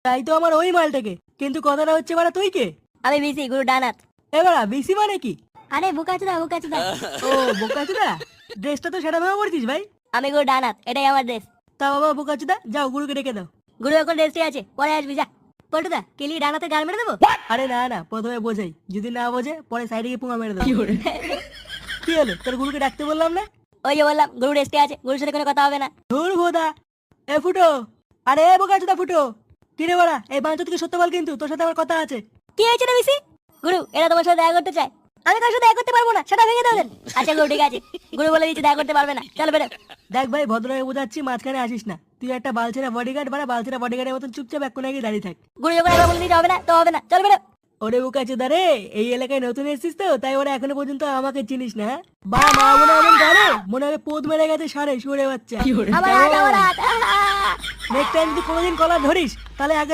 তাই তো আমার ওই মালটাকে, কিন্তু কথাটা হচ্ছে বাড়া তুই কে? আমি বিসি গুরু ডানাত। এবারা বিসি মানে কি? আরে বুকাচুদা বুকাচুদা। ও বোকাচুদা, ড্রেসটা তো সেটা ভাবে পড়ছিস ভাই। আমি গুরু ডানাত, এটাই আমার ড্রেস। তা বাবা বোকাচুদা, যাও গুরুকে ডেকে দাও। গুরু এখন রেস্টে আছে, পরে আসবি যা। পল্টুদা কেলি ডানাতে গাল মেরে দেবো? আরে না না, প্রথমে বোঝাই, যদি না বোঝে পরে সাইডে গিয়ে পুঙা মেরে দেবো। কি হলো, তোর গুরুকে ডাকতে বললাম না? ওই যে বললাম গুরু রেস্টে আছে, গুরুর সাথে কোনো কথা হবে না। ধুর ভোদা। এ ফুটো, আরে এ বোকাচুদা ফুটো, কি রে বাড়া, এই বাঞ্চ থেকে সত্য বল, কিন্তু তোর সাথে আমার কথা আছে। কি হয়েছে রে বিসি? গুরু এরা তোমার সাথে দেখা করতে চায়। আমি কার সাথে দেখা করতে পারবো না, সেটা ভেঙে দাও দেন। আচ্ছা গুরু ঠিক আছে, গুরু বলে দিচ্ছি দেখা করতে পারবে না, চল বেরো। দেখ ভাই, ভদ্রভাবে বোঝাচ্ছি, মাঝখানে আসিস না। তুই একটা বালছেরা বডিগার্ড, বাড়া বালছেরা বডিগার্ডের মতন চুপচাপ এক কোণে গিয়ে দাঁড়িয়ে থাক। গুরু যখন একবার বলে দিতে হবে না তো হবে না, চল বেরো। ওরে বোকাচুদা রে, এই এলাকায় নতুন এসেছিস তো, তাই ওরা এখনো পর্যন্ত আমাকে চিনিস না, হ্যাঁ? বা মা মনে এমন গাড়ে, মনে হবে পোদ মেরে গেছে সারে সুরে বাচ্চা। আমার হাত, আমার হাত। নেক্সট টাইম যদি কোনোদিন কলার ধরিস, তাহলে আগে